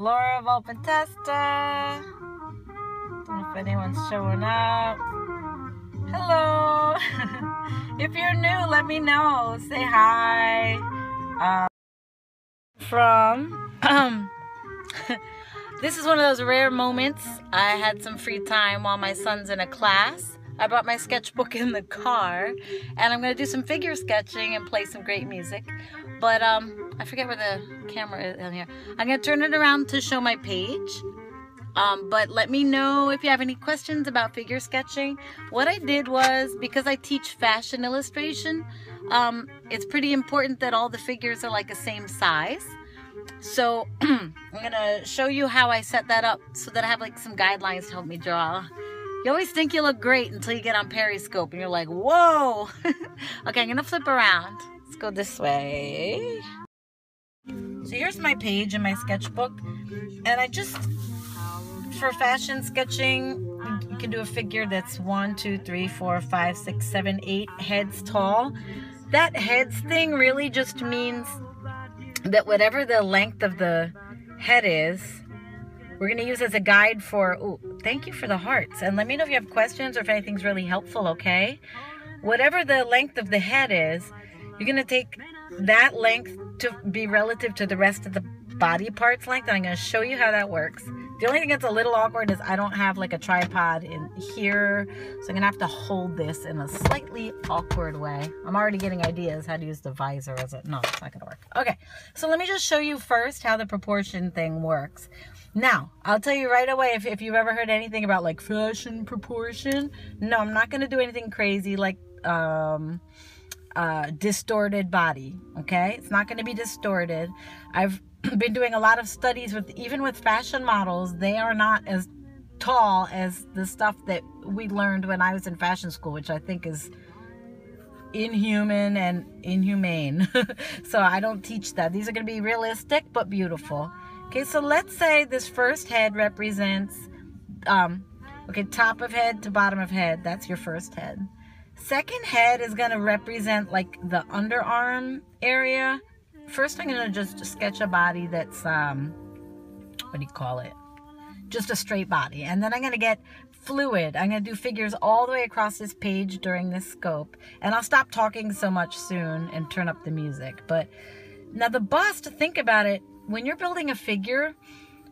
Laura Volpentesta. Don't know if anyone's showing up. Hello. If you're new, let me know. Say hi. This is one of those rare moments. I had some free time while my son's in a class. I brought my sketchbook in the car, and I'm going to do some figure sketching and play some great music. But I forget where the camera is in here. I'm going to turn it around to show my page. But let me know if you have any questions about figure sketching. What I did was, because I teach fashion illustration, it's pretty important that all the figures are like the same size. So I'm going to show you how I set that up so that I have like some guidelines to help me draw. You always think you look great until you get on Periscope and you're like, whoa. Okay, I'm going to flip around. Let's go this way. So here's my page in my sketchbook. And I just, for fashion sketching, you can do a figure that's 1, 2, 3, 4, 5, 6, 7, 8 heads tall. That heads thing really just means that whatever the length of the head is, we're going to use as a guide for, oh, thank you for the hearts. And let me know if you have questions or if anything's really helpful, okay? Whatever the length of the head is, you're going to take that length to be relative to the rest of the body parts length. And I'm going to show you how that works. The only thing that's a little awkward is I don't have like a tripod in here. So I'm going to have to hold this in a slightly awkward way. I'm already getting ideas how to use the visor as a, no, it's not going to work. Okay, so let me just show you first how the proportion thing works. Now, I'll tell you right away if you've ever heard anything about like fashion proportion. No, I'm not going to do anything crazy like distorted body, okay? It's not going to be distorted. I've been doing a lot of studies with, even with fashion models, they are not as tall as the stuff that we learned when I was in fashion school, which I think is inhuman and inhumane. So I don't teach that. These are going to be realistic but beautiful. Okay, so let's say this first head represents, okay, top of head to bottom of head. That's your first head. Second head is going to represent like the underarm area. First, I'm going to just sketch a body that's, what do you call it? Just a straight body. And then I'm going to get fluid. I'm going to do figures all the way across this page during this scope. And I'll stop talking so much soon and turn up the music. But now the bust, think about it. When you're building a figure,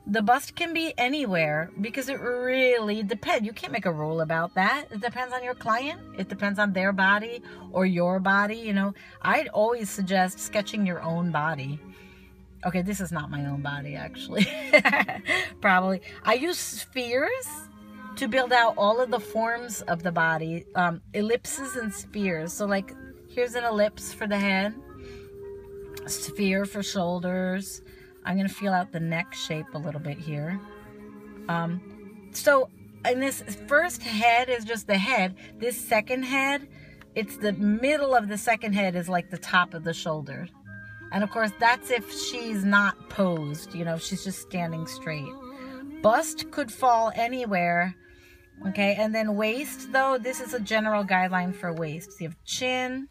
the bust can be anywhere because it really depends. You can't make a rule about that. It depends on your client. It depends on their body or your body. You know, I'd always suggest sketching your own body. Okay, this is not my own body, actually. Probably. I use spheres to build out all of the forms of the body. Ellipses and spheres. So like, here's an ellipse for the head. A sphere for shoulders. I'm going to feel out the neck shape a little bit here. So in this first head is just the head. This second head, it's the middle of the second head is like the top of the shoulder. And of course, that's if she's not posed, you know, if she's just standing straight. Bust could fall anywhere. Okay, and then waist, though, this is a general guideline for waist. So you have chin,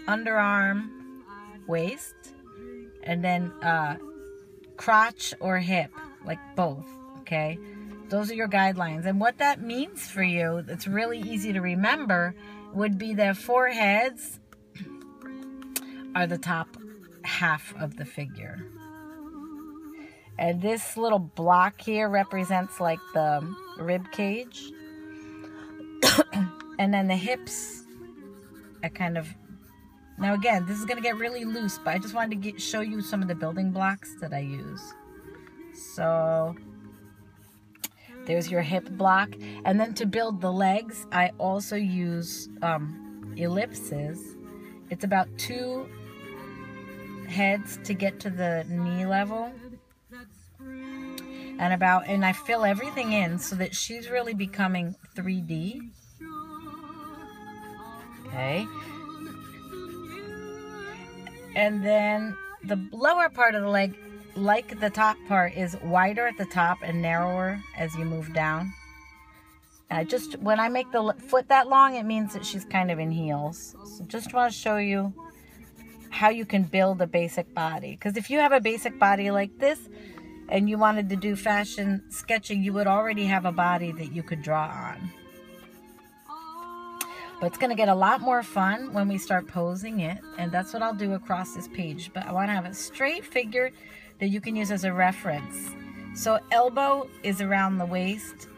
underarm, waist, and then crotch or hip, like both, okay? Those are your guidelines. And what that means for you, it's really easy to remember, would be that foreheads are the top half of the figure. And this little block here represents like the rib cage. And then the hips are kind of, now again, this is going to get really loose, but I just wanted to show you some of the building blocks that I use. So there's your hip block. And then to build the legs, I also use ellipses. It's about 2 heads to get to the knee level. And I fill everything in so that she's really becoming 3D. Okay. And then the lower part of the leg, like the top part, is wider at the top and narrower as you move down. When I make the foot that long, it means that she's kind of in heels. So just want to show you how you can build a basic body. Because if you have a basic body like this, and you wanted to do fashion sketching, you would already have a body that you could draw on. But it's going to get a lot more fun when we start posing it, and that's what I'll do across this page. But I want to have a straight figure that you can use as a reference. So elbow is around the waist.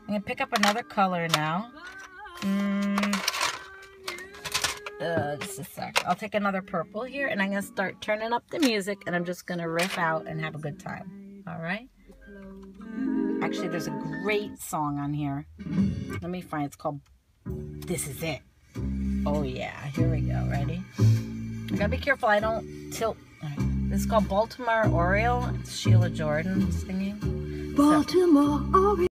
I'm going to pick up another color now. Just a sec. I'll take another purple here, and I'm going to start turning up the music, and I'm just going to riff out and have a good time. All right? Actually, there's a great song on here. Let me find it. It's called This Is It. Oh, yeah. Here we go. Ready? I gotta be careful I don't tilt. This is called Baltimore Oriole. It's Sheila Jordan singing. Baltimore Oriole.